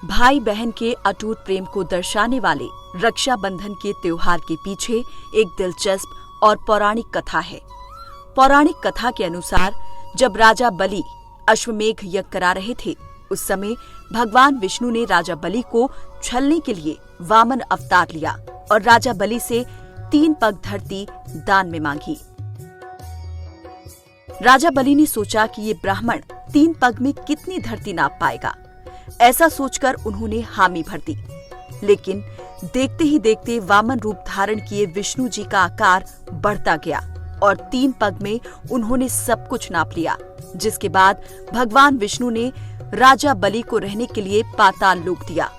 भाई बहन के अटूट प्रेम को दर्शाने वाले रक्षाबंधन के त्योहार के पीछे एक दिलचस्प और पौराणिक कथा है। पौराणिक कथा के अनुसार जब राजा बलि अश्वमेघ यज्ञ करा रहे थे, उस समय भगवान विष्णु ने राजा बलि को छलने के लिए वामन अवतार लिया और राजा बलि से 3 पग धरती दान में मांगी। राजा बलि ने सोचा कि ये ब्राह्मण 3 पग में कितनी धरती नाप पाएगा। ऐसा सोचकर उन्होंने हामी भर दी, लेकिन देखते ही देखते वामन रूप धारण किए विष्णु जी का आकार बढ़ता गया और 3 पग में उन्होंने सब कुछ नाप लिया। जिसके बाद भगवान विष्णु ने राजा बलि को रहने के लिए पाताल लोक दिया।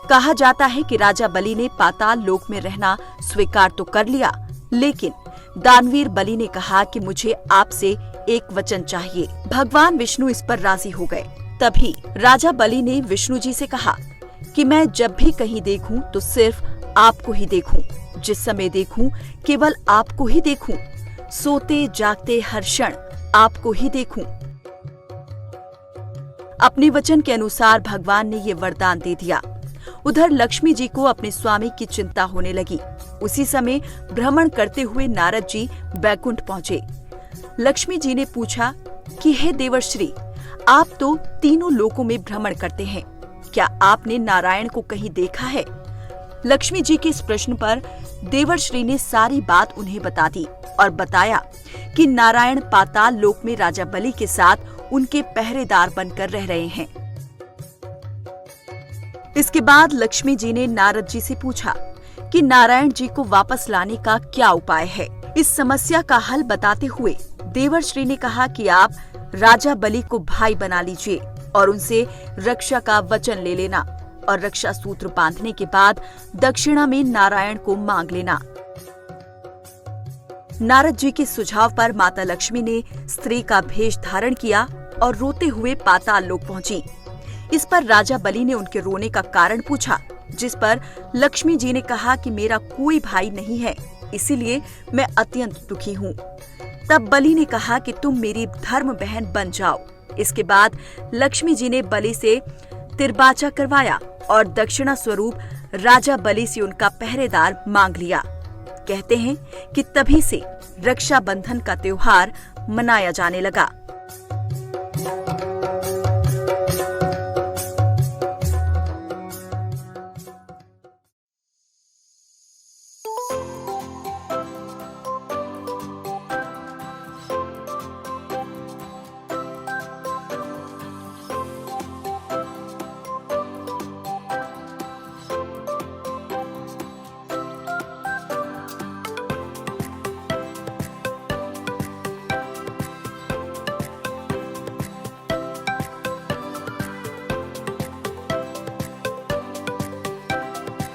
कहा जाता है कि राजा बलि ने पाताल लोक में रहना स्वीकार तो कर लिया, लेकिन दानवीर बलि ने कहा कि मुझे आपसे एक वचन चाहिए। भगवान विष्णु इस पर राजी हो गए। तभी राजा बलि ने विष्णु जी से कहा कि मैं जब भी कहीं देखूं तो सिर्फ आपको ही देखूं, जिस समय देखूं केवल आपको ही देखूं, सोते जागते हर क्षण आपको ही देखूं। अपने वचन के अनुसार भगवान ने ये वरदान दे दिया। उधर लक्ष्मी जी को अपने स्वामी की चिंता होने लगी। उसी समय भ्रमण करते हुए नारद जी बैकुंठ पहुंचे। लक्ष्मी जी ने पूछा कि हे देवर्षि, आप तो तीनों लोकों में भ्रमण करते हैं, क्या आपने नारायण को कहीं देखा है? लक्ष्मी जी के इस प्रश्न पर देवर्षि ने सारी बात उन्हें बता दी और बताया कि नारायण पाताल लोक में राजा बलि के साथ उनके पहरेदार बनकर रह रहे हैं। इसके बाद लक्ष्मी जी ने नारद जी से पूछा कि नारायण जी को वापस लाने का क्या उपाय है। इस समस्या का हल बताते हुए देवर्षि ने कहा कि आप राजा बलि को भाई बना लीजिए और उनसे रक्षा का वचन ले लेना और रक्षा सूत्र बांधने के बाद दक्षिणा में नारायण को मांग लेना। नारद जी के सुझाव पर माता लक्ष्मी ने स्त्री का भेष धारण किया और रोते हुए पाताल लोक पहुंची। इस पर राजा बलि ने उनके रोने का कारण पूछा, जिस पर लक्ष्मी जी ने कहा कि मेरा कोई भाई नहीं है, इसीलिए मैं अत्यंत दुखी हूँ। तब बलि ने कहा कि तुम मेरी धर्म बहन बन जाओ। इसके बाद लक्ष्मी जी ने बलि से तिरबाचा करवाया और दक्षिणा स्वरूप राजा बलि से उनका पहरेदार मांग लिया। कहते हैं कि तभी से रक्षाबंधन का त्योहार मनाया जाने लगा।